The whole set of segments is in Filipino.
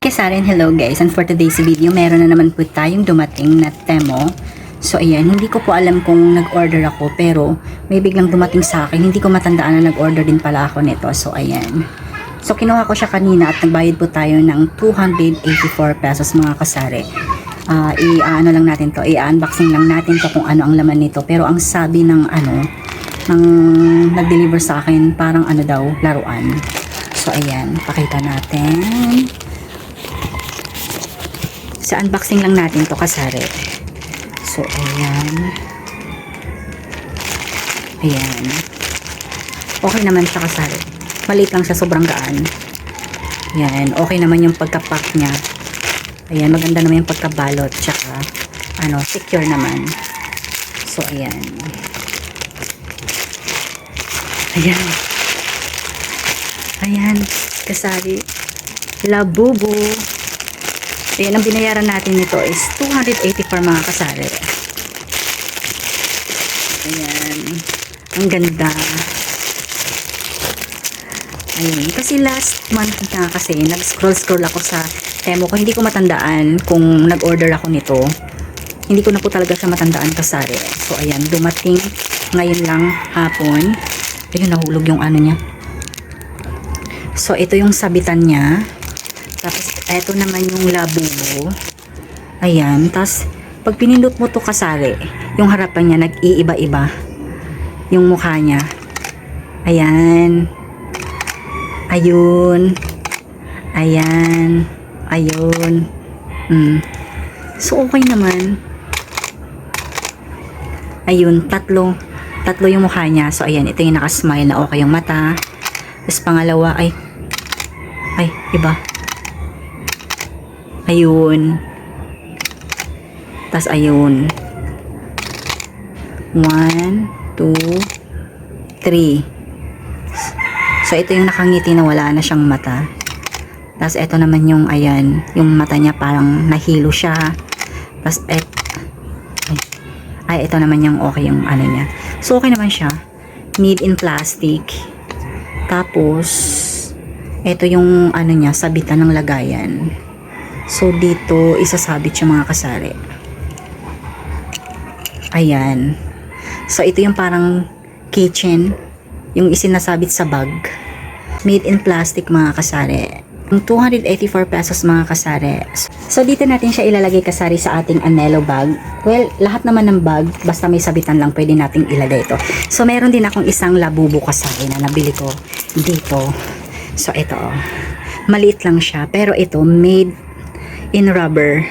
Kesarin, hello guys, and for today's video meron na naman po tayong dumating na Temo. So ayan, hindi ko po alam kung nag-order ako pero may biglang dumating sa akin, hindi ko matandaan na nag-order din pala ako nito. So ayan, so kinuha ko siya kanina at nagbayad po tayo ng 284 pesos mga kasari. Ano lang natin to, i-unboxing lang natin to kung ano ang laman nito. Pero ang sabi ng ng nag-deliver sa akin, parang ano daw, laruan. So ayan, pakita natin. Sa unboxing lang natin to kasari. So ayan. Ayan. Okay naman siya kasari. Maliit lang siya, sobrang gaan. Ayan, okay naman yung pagka-pack niya. Ayan, maganda naman yung pagkabalot. Tsaka, secure naman. So ayan. Ayan. Ayan, kasari. Labubu. Ayan, ang binayaran natin nito is 284 mga kasari. Ayan. Ang ganda. Ayan. Kasi last month na kasi, nag-scroll ako sa Temo ko. Hindi ko matandaan kung nag-order ako nito. Hindi ko na po talaga siya matandaan kasari. So, ayan. Dumating ngayon lang hapon. Ayun, nahulog yung ano niya. So, ito yung sabitan niya. Tapos, eto naman yung labubo. Ayan. Tapos, pag pinindot mo to kasari, yung harapan niya nag-iiba-iba. Yung mukha niya. Ayan. Ayun. Ayan. Ayun. So, okay naman. Ayun. Tatlo yung mukha niya. So, ayan. Ito yung nakasmile na okay yung mata. Tapos, pangalawa, ay, iba. Ayun. Tas ayun. 1, 2, 3. So, ito yung nakangiti na wala na siyang mata. Tas ito naman yung, ayan, yung mata niya parang nahilo siya. Tas, ito naman yung okay yung ano niya. So, okay naman siya. Made in plastic. Tapos, ito yung ano niya, sabitan ng lagayan. So, dito, isasabit yung mga kasari. Ayan. So, ito yung parang kitchen. Yung isinasabit sa bag. Made in plastic mga kasari. Yung 284 pesos mga kasari. So, dito natin siya ilalagay kasari sa ating Anello bag. Well, lahat naman ng bag, basta may sabitan lang, pwede nating ilagay ito. So, meron din akong isang labubo kasari na nabili ko dito. So, ito. Maliit lang siya. Pero ito, made in rubber.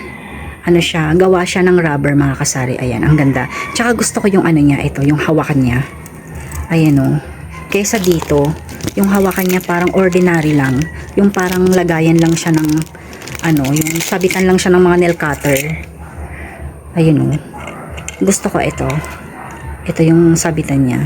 Ano siya, gawa siya ng rubber mga kasari. Ayan, ang ganda. Tsaka gusto ko yung ano niya, ito, yung hawakan niya. Ayan o. Kaysa dito, yung hawakan niya parang ordinary lang. Yung parang lagayan lang siya ng, yung sabitan lang siya ng mga nail cutter. Ayan o. Gusto ko ito. Ito yung sabitan niya.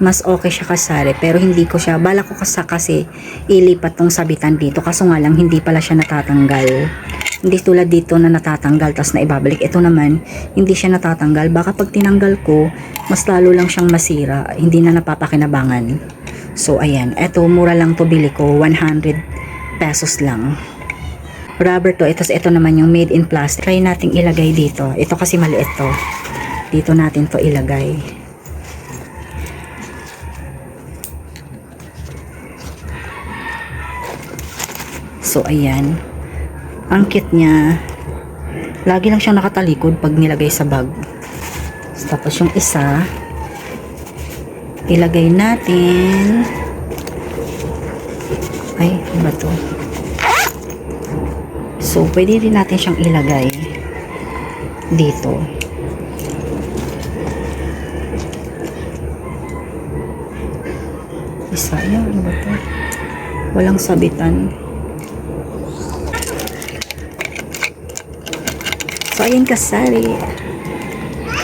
Mas okay siya kasari, pero hindi ko siya, bala ko kasi ilipat tong sabitan dito, kaso nga lang hindi pala siya natatanggal. Hindi tulad dito na natatanggal tas na ibabalik. Ito naman hindi siya natatanggal, baka pag tinanggal ko mas lalo lang siyang masira, hindi na napapakinabangan. So ayan, eto mura lang to, bili ko 100 pesos lang. Rubber to. Ito naman yung made in plastic. Try nating ilagay dito. Ito kasi maliit to, dito natin to ilagay. So, ayan. Ang cute niya. Lagi lang siyang nakatalikod pag nilagay sa bag. Tapos, yung isa, ilagay natin. Ay, ano ba to? So, pwede rin natin siyang ilagay dito. Isa, yan, ano ba to? Walang sabitan. So, ayan kasari.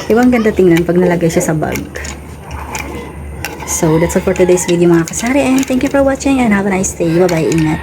Diba ang ganda tingnan pag nalagay siya sa bag. So, that's all for today's video mga kasari. And thank you for watching and have a nice day. Bye-bye. Ingat.